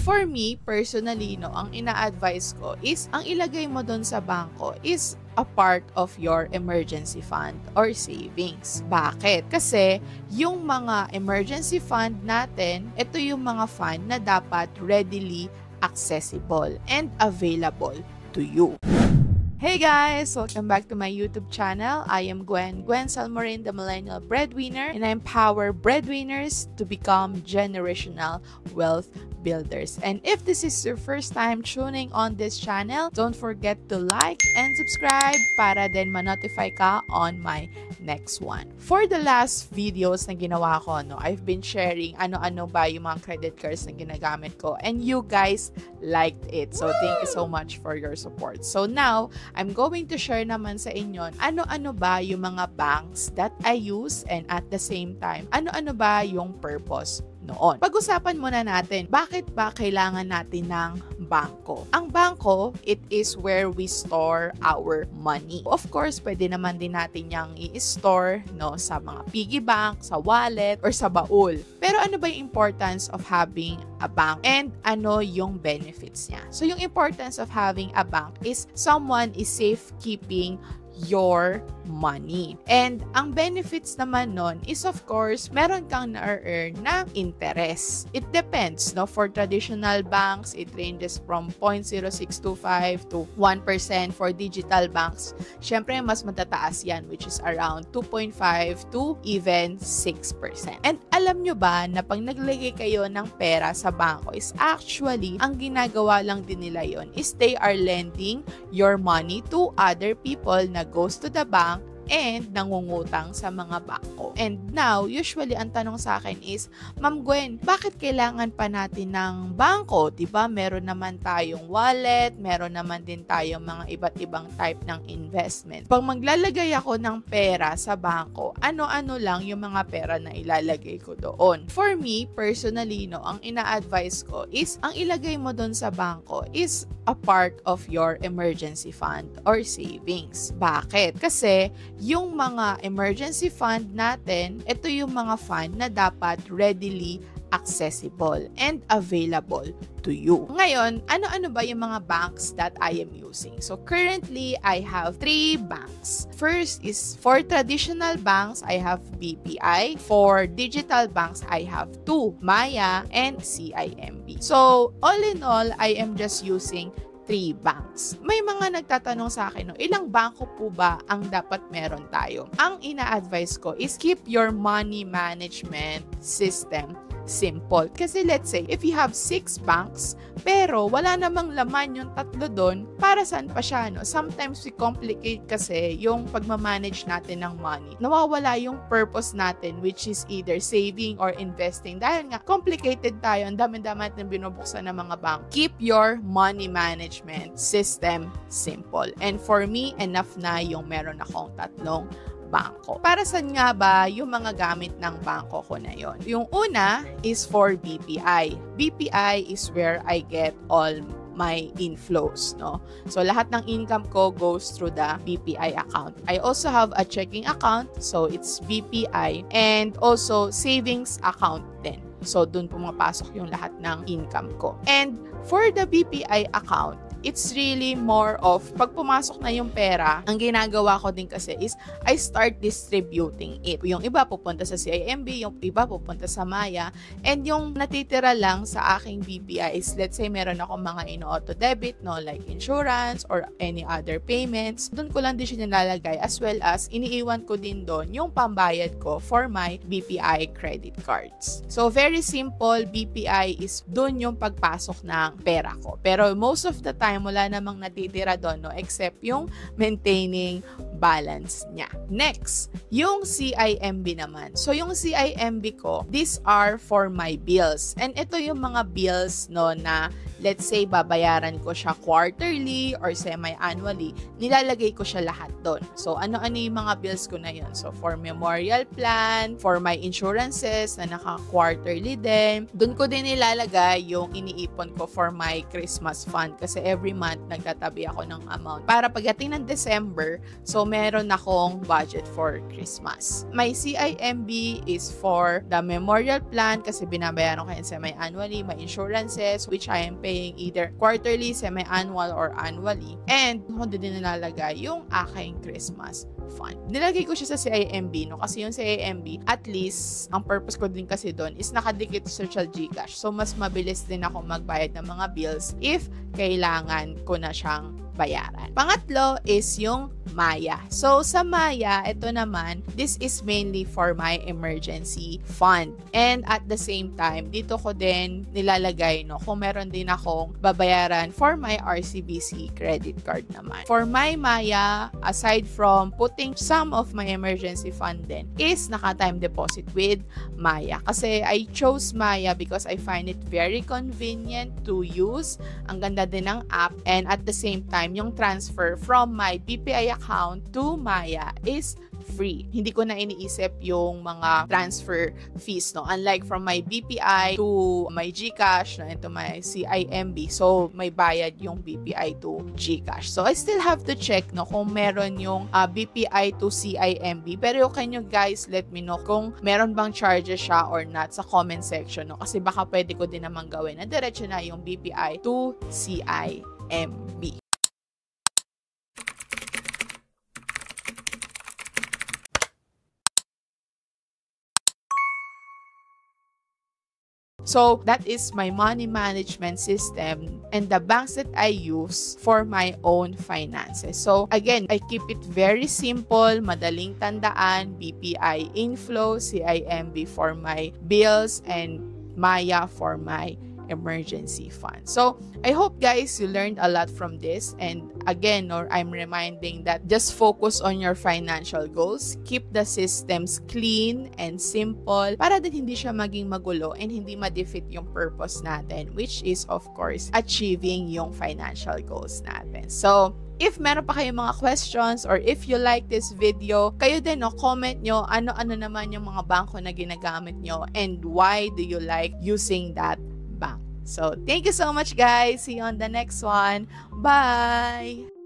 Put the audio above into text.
For me, personally, no, ang ina-advise ko is ang ilagay mo doon sa bangko is a part of your emergency fund or savings. Bakit? Kasi yung mga emergency fund natin, ito yung mga fund na dapat readily accessible and available to you. Hey guys! Welcome back to my YouTube channel. I am Gwen Salmorin, the Millennial Breadwinner, and I empower breadwinners to become generational wealth builders. And if this is your first time tuning on this channel, don't forget to like and subscribe para din ma-notify ka on my next one. For the last videos na ginawa ko, I've been sharing ano-ano ba yung mga credit cards na ginagamit ko, and you guys liked it. So thank you so much for your support. So now, I'm going to share naman sa inyo ano-ano ba yung mga banks that I use, and at the same time, ano-ano ba yung purpose noon. Pag-usapan muna natin, bakit ba kailangan natin ng bangko? Ang bangko, it is where we store our money. Of course, pwede naman din natin yung i-store sa mga piggy bank, sa wallet, or sa baul. Pero ano ba yung importance of having a bank? And ano yung benefits niya? So yung importance of having a bank is someone is safekeeping your money. And ang benefits naman nun is, of course, meron kang na-earn na interest. It depends, For traditional banks, it ranges from 0.0625 to 1%. For digital banks, syempre mas matataas yan, which is around 2.5 to even 6%. And alam nyo ba na pag naglagay kayo ng pera sa bangko is actually, ang ginagawa lang din nila yon is they are lending your money to other people na goes to the bank and nangungutang sa mga bangko. And now, usually, ang tanong sa akin is, Ma'am Gwen, bakit kailangan pa natin ng bangko? Diba, meron naman tayong wallet, meron naman din tayong mga iba't ibang type ng investment. Pag maglalagay ako ng pera sa bangko, ano-ano lang yung mga pera na ilalagay ko doon. For me, personally, ang ina-advise ko is, ang ilagay mo doon sa bangko is a part of your emergency fund or savings. Bakit? Kasi, yung mga emergency fund natin, ito yung mga fund na dapat readily accessible and available to you. Ngayon, ano-ano ba yung mga banks that I am using? So currently, I have 3 banks. First is for traditional banks, I have BPI. For digital banks, I have 2, Maya and CIMB. So all in all, I am just using 3 banks. May mga nagtatanong sa akin, ilang bangko po ba ang dapat meron tayo? Ang ina-advise ko is keep your money management system simple. Kasi let's say, if you have 6 banks, pero wala namang laman yung 3 doon, para saan pa siya, Sometimes we complicate kasi yung pagmamanage natin ng money. Nawawala yung purpose natin, which is either saving or investing. Dahil nga, complicated tayo, ang dami-dami natin binubuksan ng mga bank. Keep your money management system simple. And for me, enough na yung meron akong 3 bangko. Para saan nga ba yung mga gamit ng bangko ko na yon? Yung una is for BPI. BPI is where I get all my inflows, So, lahat ng income ko goes through the BPI account. I also have a checking account, so it's BPI, and also savings account din. So, dun pumapasok yung lahat ng income ko. And for the BPI account, it's really more of, pag pumasok na yung pera, ang ginagawa ko din kasi is, I start distributing it. Yung iba pupunta sa CIMB, yung iba pupunta sa Maya, and yung natitira lang sa aking BPI is, let's say, meron ako mga in-auto debit, like insurance or any other payments. Doon ko lang din siya nilalagay, as well as, iniiwan ko din doon yung pambayad ko for my BPI credit cards. So, very simple, BPI is doon yung pagpasok ng pera ko. Pero most of the time, wala namang natitira doon, except yung maintaining balance niya. Next, yung CIMB naman. So, yung CIMB ko, these are for my bills. And ito yung mga bills, na let's say babayaran ko siya quarterly or semi-annually, nilalagay ko siya lahat doon. So ano-ano yung mga bills ko na yun. So for memorial plan, for my insurances na naka-quarterly din, doon ko din nilalagay yung iniipon ko for my Christmas fund kasi every month nagtatabi ako ng amount para pagdating ng December, so meron akong budget for Christmas. My CIMB is for the memorial plan kasi binabayaran ko yan semi-annually, my insurances which I am paying either quarterly, semi-annual, or annually. And doon din nilalagay yung aking Christmas fund. Nilagay ko siya sa CIMB, no? Kasi yung CIMB, at least, ang purpose ko din kasi doon is nakadikit sa GCash. So, mas mabilis din ako magbayad ng mga bills if kailangan ko na siyang bayaran. Pangatlo is yung Maya. So, sa Maya, ito naman, this is mainly for my emergency fund. And at the same time, dito ko din nilalagay, no, kung meron din akong babayaran for my RCBC credit card naman. For my Maya, aside from putting some of my emergency fund din, is naka-time deposit with Maya. Kasi I chose Maya because I find it very convenient to use. Ang ganda din ng app, and at the same time, yung transfer from my BPI account to Maya is free. Hindi ko na iniisip yung mga transfer fees, no? Unlike from my BPI to my GCash na ito my CIMB. So, may bayad yung BPI to GCash. So, I still have to check, no, kung meron yung BPI to CIMB. Pero can you guys let me know kung meron bang charges siya or not sa comment section, no? Kasi baka pwede ko din naman gawin na diretso na yung BPI to CIMB. So, that is my money management system and the banks that I use for my own finances. So, again, I keep it very simple, madaling tandaan, BPI inflow, CIMB for my bills, and Maya for my emergency fund. So, I hope guys you learned a lot from this, and again, I'm reminding that just focus on your financial goals, keep the systems clean and simple para din hindi siya maging magulo and hindi ma-defeat yung purpose natin, which is of course achieving yung financial goals natin. So, if meron pa kayong mga questions or if you like this video, kayo din, no, comment nyo ano-ano naman yung mga bangko na ginagamit nyo and why do you like using that bank. So, thank you so much guys. See you on the next one. Bye!